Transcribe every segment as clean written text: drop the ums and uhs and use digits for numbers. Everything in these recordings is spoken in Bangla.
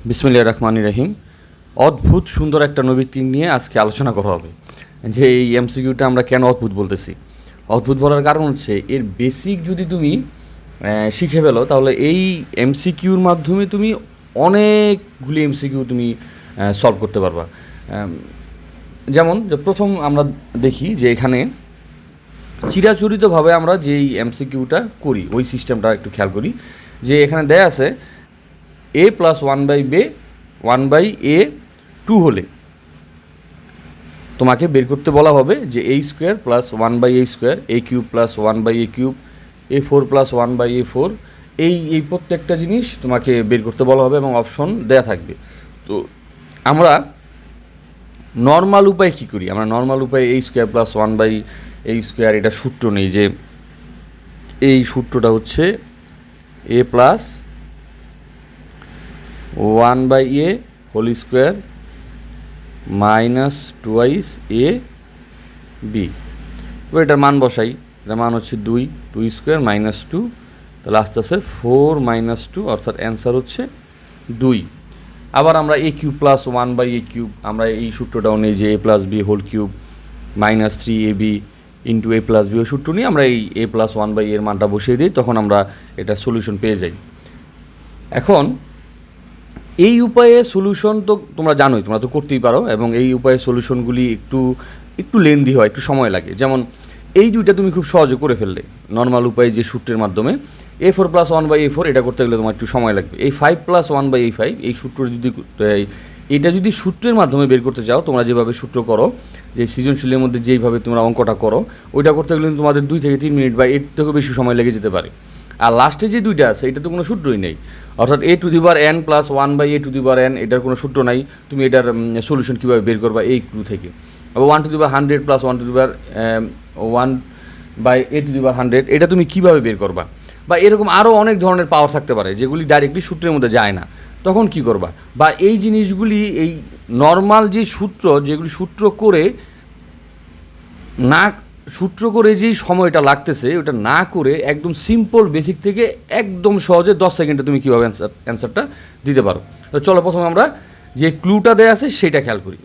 বিসমিল্লাহির রহমানির রহিম। অদ্ভুত সুন্দর একটা নৈবিত্তিক নিয়ে আজকে আলোচনা করা হবে। যে এই এমসিকিউটা আমরা কেন অদ্ভুত বলতেছি, অদ্ভুত বলার কারণ হচ্ছে এর বেসিক যদি তুমি শিখে ফেলো তাহলে এই এমসিকিউর মাধ্যমে তুমি অনেকগুলি এমসিকিউ তুমি সলভ করতে পারবা। যেমন যে প্রথম আমরা দেখি যে এখানে চিরাচরিতভাবে আমরা যেই এমসিকিউটা করি ওই সিস্টেমটা একটু খেয়াল করি। যে এখানে দেয়া আছে a plus one by a two হলে তোমাকে বের করতে বলা হবে যে a square plus one by a square, a cube plus one by a cube, A4 plus one by A4, এই প্রত্যেকটা জিনিস তোমাকে বের করতে বলা হবে এবং অপশন দেয়া থাকবে। তো আমরা নর্মাল উপায়ে কী করি? আমরা নর্মাল উপায়ে a square plus one by a square এটা সূত্র নেই, যে এই সূত্রটা হচ্ছে a plus one by a whole square minus twice a b. তো এটার মান বসাই, এটার মান হচ্ছে টু স্কোয়ার মাইনাস টু, তাহলে আস্তে আস্তে 4 মাইনাস টু, অর্থাৎ অ্যান্সার হচ্ছে 2। আবার আমরা a cube plus one by a cube, আমরা এই সূত্রটাও নেই যে a plus b whole cube minus 3ab into a plus b, ওই সূত্র নিয়ে আমরা এই এ প্লাস ওয়ান বাই এর মানটা বসিয়ে দিই, তখন আমরা এটা সলিউশন পেয়ে যাই। এখন এই উপায়ে সলিউশন তো তোমরা জানোই, তোমরা তো করতেই পারো, এবং এই উপায়ে সলিউশনগুলি একটু লেন্দি হয়, একটু সময় লাগে। যেমন এই দুইটা তুমি খুব সহজে করে ফেললে নর্মাল উপায়ে, যে সূত্রের মাধ্যমে A4 plus one by A4 এটা করতে গেলে তোমার একটু সময় লাগবে। এই 5 প্লাস ওয়ান বাই A5 এই সূত্র যদি এটা যদি সূত্রের মাধ্যমে বের করতে চাও, তোমরা যেভাবে সূত্র করো, যে সৃজনশীলের মধ্যে যেইভাবে তোমরা অঙ্কটা করো, ওইটা করতে গেলে তোমাদের 2 থেকে 3 মিনিট বা এর থেকেও বেশি সময় লেগে যেতে পারে। আর লাস্টে যে দুইটা আছে এটা তো কোনো সূত্রই নেই, অর্থাৎ a to the power n plus one by a to the power n, এটার কোনো সূত্র নাই। তুমি এটার সলিউশন কীভাবে বের করবা এই ক্লু থেকে। আবার 1 to the power 100 plus 1 to the power 1 by a to the power 100, এটা তুমি কীভাবে বের করবা? বা এরকম আরও অনেক ধরনের পাওয়ার থাকতে পারে যেগুলি ডাইরেক্টলি সূত্রের মধ্যে যায় না, তখন কি করবা? বা এই জিনিসগুলি, এই নর্মাল যে সূত্র, যেগুলি সূত্র করে যেই সময়টা লাগতেছে ওটা না করে একদম সিম্পল বেসিক থেকে একদম সহজে 10 সেকেন্ডে তুমি কীভাবে অ্যান্সারটা দিতে পারো। তো চলো প্রথমে আমরা যে ক্লুটা দেয়া আছে সেটা খেয়াল করি।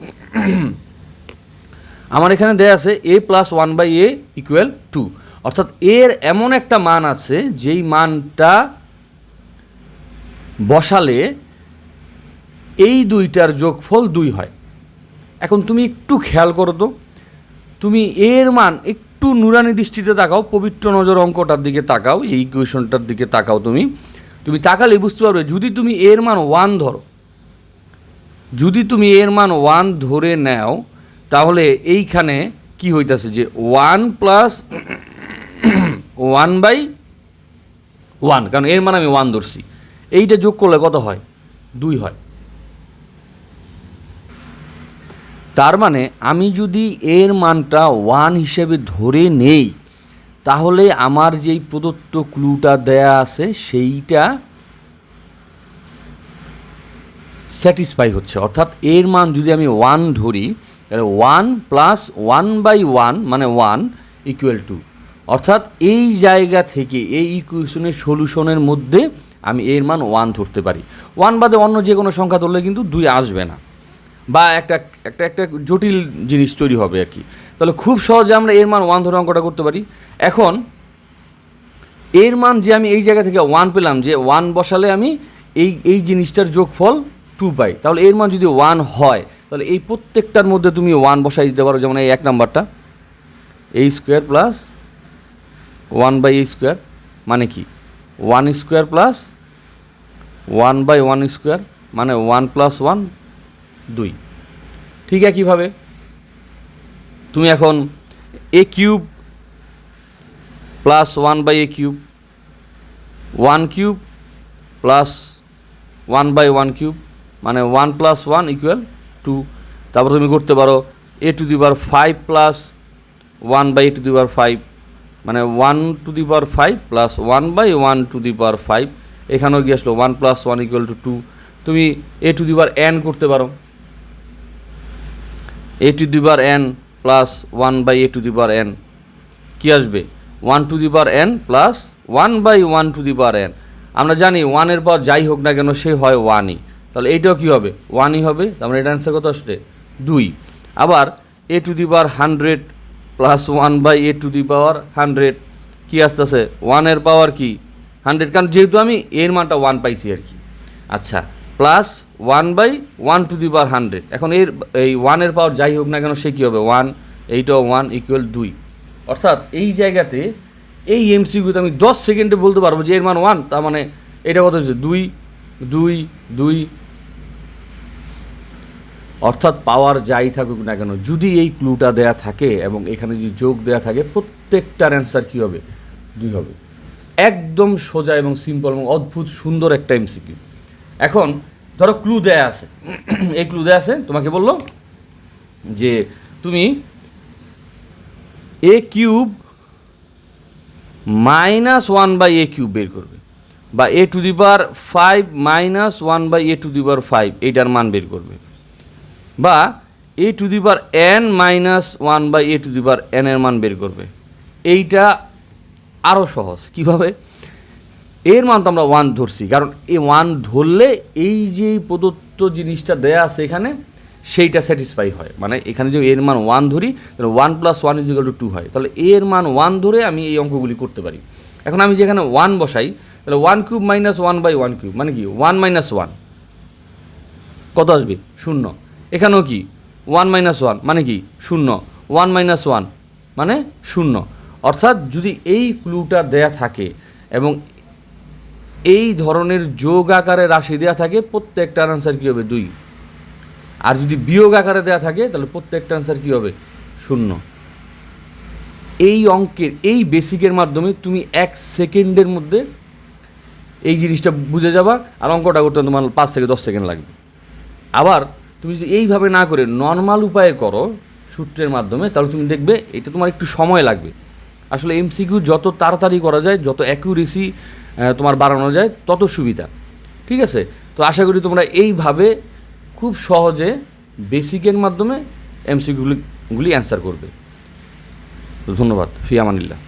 আমার এখানে দেয়া আছে a plus one by a equal 2, অর্থাৎ এর এমন একটা মান আছে যেই মানটা বসালে এই দুইটার যোগফল 2 হয়। এখন তুমি একটু খেয়াল করো তো, তুমি এর মান একটু নুরানি দৃষ্টিতে তাকাও, পবিত্র নজর অঙ্কটার দিকে তাকাও, এই ইকুয়েশনটার দিকে তাকাও। তুমি তাকালে বুঝতে পারবে, যদি তুমি এর মান 1 ধরো, যদি তুমি এর মান 1 ধরে নাও, তাহলে এইখানে কি হইতাছে যে 1 প্লাস 1 বাই 1, কারণ এর মান আমি 1 ধরছি, এইটা যোগ করলে কত হয়? 2 হয়। তার মানে আমি যদি এর মানটা 1 হিসেবে ধরে নেই, তাহলে আমার যেই প্রদত্ত ক্লুটা দেয়া আছে সেইটা স্যাটিসফাই হচ্ছে। অর্থাৎ এর মান যদি আমি 1 ধরি, তাহলে 1 প্লাস 1 বাই 1 মানে 1 ইকুয়াল 2, অর্থাৎ এই জায়গা থেকে এই ইকুয়েশনের সলিউশনের মধ্যে আমি এর মান 1 ধরতে পারি। 1 বাদে অন্য যে কোনো সংখ্যা ধরলে কিন্তু 2 আসবে না, বা একটা জটিল জিনিস তৈরি হবে আর কি। তাহলে খুব সহজে আমরা এর মান 1 ধরে অঙ্কটা করতে পারি। এখন এর মান যে আমি এই জায়গা থেকে 1 পেলাম, যে 1 বসালে আমি এই জিনিসটার যোগফল 2 পাই, তাহলে এর মান যদি 1 হয়, তাহলে এই প্রত্যেকটার মধ্যে তুমি 1 বসাই দিতে পারো। যেমন এই 1 নাম্বারটা a square plus 1 by a square মানে কি 1 স্কোয়ার প্লাস 1 বাই 1 স্কোয়ার মানে 1 প্লাস 1 2। ঠিক একইভাবে তুমি এখন a cube plus 1 by a cube, 1 cube plus 1 by 1 cube মানে 1 প্লাস 1 ইকুয়াল 2। তারপর তুমি করতে পারো a to the power 5 plus 1 by a to the power 5 মানে 1 to the power 5 plus 1 by 1 to the power 5, এখানেও গিয়ে আসলো 1 প্লাস 1 ইকুয়াল টু 2। তুমি এ টু দি পাওয়ার n করতে পারো, a to the power n plus 1 by a to the power n কী আসবে? 1 to the power n plus 1 by 1 to the power n। আমরা জানি 1 এর পর যাই হোক না কেন সে হয় 1ই, তাহলে এইটাও কী হবে 1ই হবে, তার মানে এটা অ্যান্সার কত আসলে 2। আবার a to the power 100 plus 1/a⁴ কী আসতেছে 1-এর পাওয়ার কি 100, কারণ যেহেতু আমি এর মানটা 1 পাইছি আর কি। আচ্ছা, প্লাস 1/1⁴ এখন এই 1-এর পাওয়ার যাই হোক না কেন সে কী হবে 1, এইটাও 1 = 2। অর্থাৎ এই জায়গাতে এই এমসিকিউতে আমি 10 সেকেন্ডে বলতে পারবো যে এর মান 1, তার মানে এটা কত হচ্ছে 2, 2, 2। অর্থাৎ পাওয়ার যাই থাকুক না কেন যদি এই ক্লুটা দেয়া থাকে এবং এখানে যদি যোগ দেয়া থাকে প্রত্যেকটার অ্যান্সার কী হবে 2 হবে। একদম সোজা এবং সিম্পল এবং অদ্ভুত সুন্দর একটা এমসিকিউ। এখন ধরো ক্লু দেয়া আছে, এই ক্লু দেয়া আছে, তোমাকে বললো যে তুমি a³ -1/a³ বের করবে, বা a⁵ -1/a⁵ এইটার মান বের করবে, বা a⁴n -1/a⁴n এর মান বের করবে। এইটা আরও সহজ। কিভাবে? এর মান তো আমরা 1 ধরছি, কারণ এই 1 ধরলে এই যে প্রদত্ত জিনিসটা দেয়া আছে এখানে সেইটা স্যাটিসফাই হয়। মানে এখানে যদি এর মান 1 ধরি তাহলে 1 + 1 = 2 হয়, তাহলে এর মান 1 ধরে আমি এই অঙ্কগুলি করতে পারি। এখন আমি যেখানে 1 বসাই তাহলে 1³ - 1/1³ মানে কি 1 - 1 কত আসবে 0। এখানেও কি 1 - 1 মানে কি 0, 1 - 1 মানে 0। অর্থাৎ যদি এই ক্লুটা দেয়া থাকে এবং এই ধরনের যোগ আকারে রাশি দেওয়া থাকে প্রত্যেকটার আনসার কী হবে 2, আর যদি বিয়োগ আকারে দেওয়া থাকে তাহলে প্রত্যেকটা আনসার কী হবে 0। এই অঙ্কের এই বেসিকের মাধ্যমে তুমি 1 সেকেন্ডের মধ্যে এই জিনিসটা বুঝে যাবা, আর অঙ্কটা করতে তোমার 5 থেকে 10 সেকেন্ড লাগবে। আবার তুমি যদি এইভাবে না করে নর্মাল উপায়ে করো সূত্রের মাধ্যমে তাহলে তুমি দেখবে এটা তোমার একটু সময় লাগবে। আসলে এমসিকিউ যত তাড়াতাড়ি করা যায়, যত অ্যাকুরেসি তোমার বাড়ানো যায় তত সুবিধা। ঠিক আছে, তো আশা করি তোমরা এইভাবে খুব সহজে বেসিকের মাধ্যমে এমসিকিউগুলি অ্যান্সার করবে। ধন্যবাদ। ফি আমানিল্লাহ।